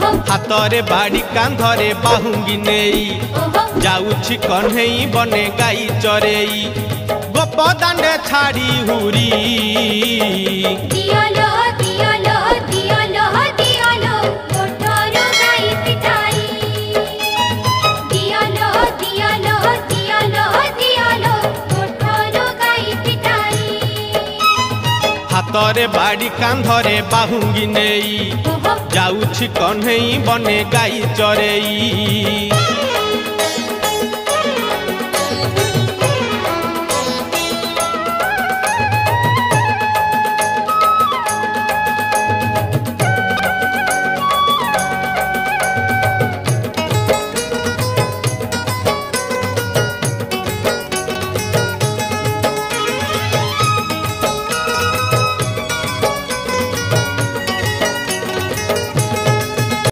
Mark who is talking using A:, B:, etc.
A: हाथरे बाड़ी कांधरे बाहुंगी नेई जाउछि कन्हई बने गाई चरेई गोप दांडे छाड़ी हुरी
B: दियालो दियालो दियालो दियालो गोठरो गाई पिटाई दियालो दियालो दियालो दियालो गोठरो गाई पिटाई
A: हाथरे बाड़ी कांधरे बाहुंगी नेई जाउछि कन्हई बने गाई चरेई।